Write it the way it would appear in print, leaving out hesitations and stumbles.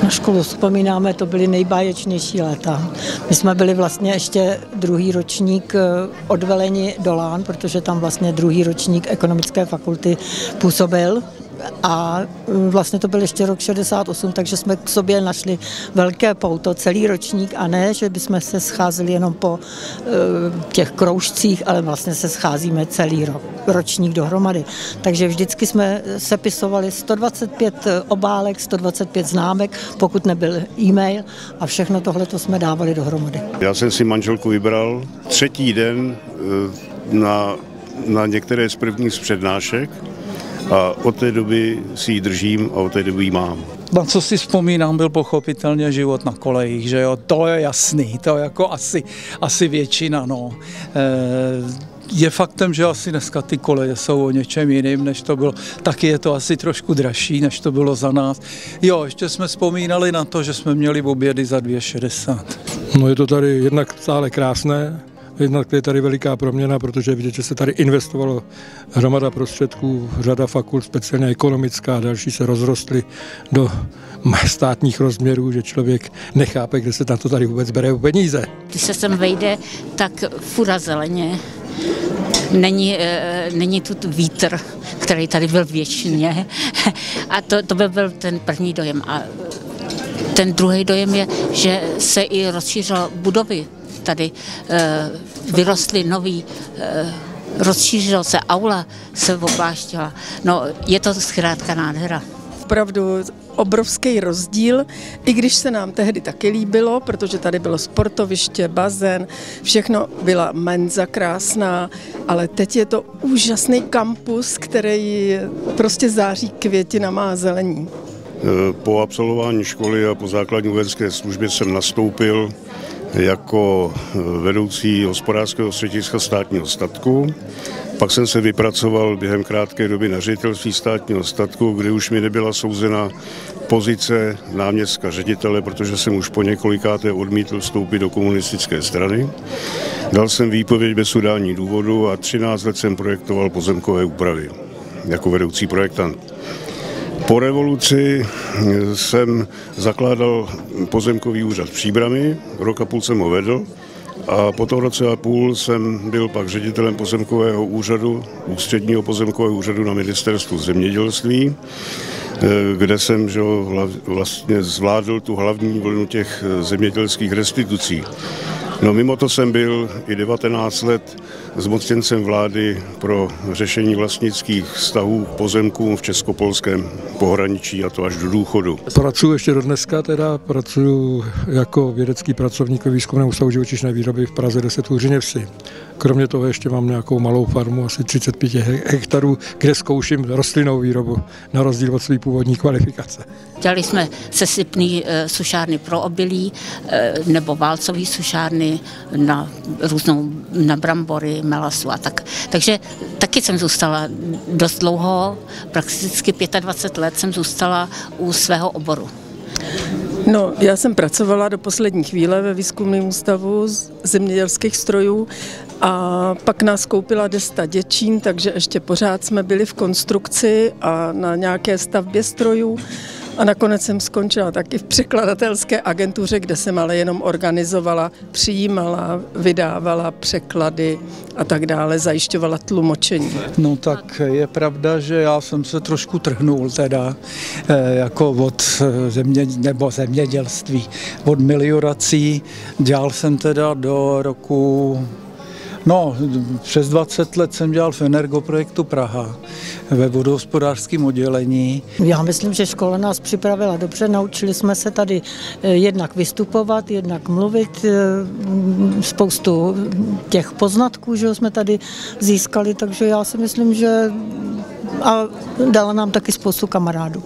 Na školu vzpomínáme, to byly nejbáječnější léta. My jsme byli vlastně ještě druhý ročník odveleni do Lán, protože tam vlastně druhý ročník ekonomické fakulty působil. A vlastně to byl ještě rok 68, takže jsme k sobě našli velké pouto, celý ročník, a ne, že bychom se scházeli jenom po těch kroužcích, ale vlastně se scházíme celý ročník dohromady. Takže vždycky jsme sepisovali 125 obálek, 125 známek, pokud nebyl e-mail, a všechno tohle to jsme dávali dohromady. Já jsem si manželku vybral třetí den na některé z prvních přednášek. A od té doby si ji držím a od té doby ji mám. Na co si vzpomínám, byl pochopitelně život na kolejích, že jo, to je jasný, to je jako asi většina, no. Je faktem, že asi dneska ty koleje jsou o něčem jiným, než to bylo. Taky je to asi trošku dražší, než to bylo za nás. Jo, ještě jsme vzpomínali na to, že jsme měli obědy za 2,60. No je to tady jednak stále krásné, jednak je tady veliká proměna, protože vidět, že se tady investovalo hromada prostředků, řada fakult, speciálně ekonomická a další se rozrostly do státních rozměrů, že člověk nechápe, kde se na to tady vůbec bere peníze. Když se sem vejde, tak fura zeleně. Není tu vítr, který tady byl věčně. A to by byl ten první dojem. A ten druhý dojem je, že se i rozšířily budovy. Tady vyrostly nový, rozšířilo se, aula se obláštila. No, je to zkrátka nádhera. Opravdu obrovský rozdíl, i když se nám tehdy taky líbilo, protože tady bylo sportoviště, bazén, všechno, byla menza krásná, ale teď je to úžasný kampus, který prostě září květinama a zelení. Po absolvování školy a po základní vojenské službě jsem nastoupil jako vedoucí hospodářského střediska státního statku. Pak jsem se vypracoval během krátké doby na ředitelství státního statku, kde už mi nebyla souzena pozice náměstka ředitele, protože jsem už po několikáté odmítl vstoupit do komunistické strany. Dal jsem výpověď bez udání důvodu a 13 let jsem projektoval pozemkové úpravy jako vedoucí projektant. Po revoluci jsem zakládal pozemkový úřad v Příbrami, rok a půl jsem ho vedl, a po tom roce a půl jsem byl pak ředitelem pozemkového úřadu, ústředního pozemkového úřadu na ministerstvu zemědělství, kde jsem vlastně zvládl tu hlavní vlnu těch zemědělských restitucí. No, mimo to jsem byl i 19 let zmocněncem vlády pro řešení vlastnických vztahů k pozemkům v českopolském pohraničí, a to až do důchodu. Pracuji ještě do dneska, pracuji jako vědecký pracovník ve Výzkumném ústavu živočišné výroby v Praze 10 v Uřiněvsi. Kromě toho ještě mám nějakou malou farmu, asi 35 hektarů, kde zkouším rostlinnou výrobu, na rozdíl od své původní kvalifikace. Dělali jsme sesypný sušárny pro obilí nebo válcový sušárny na brambory, melasu a tak. Takže taky jsem zůstala dost dlouho, prakticky 25 let jsem zůstala u svého oboru. No, já jsem pracovala do poslední chvíle ve Výzkumném ústavu zemědělských strojů a pak nás koupila Desta Děčín, takže ještě pořád jsme byli v konstrukci a na nějaké stavbě strojů. A nakonec jsem skončila taky v překladatelské agentuře, kde jsem ale jenom organizovala, přijímala, vydávala překlady a tak dále, zajišťovala tlumočení. No tak je pravda, že já jsem se trošku trhnul teda jako od zemědělství, od meliorací. Dělal jsem teda do roku... No, přes 20 let jsem dělal v Energoprojektu Praha ve vodohospodářském oddělení. Já myslím, že škola nás připravila dobře, naučili jsme se tady jednak vystupovat, jednak mluvit, spoustu těch poznatků, že jsme tady získali, takže já si myslím, že a dala nám taky spoustu kamarádů.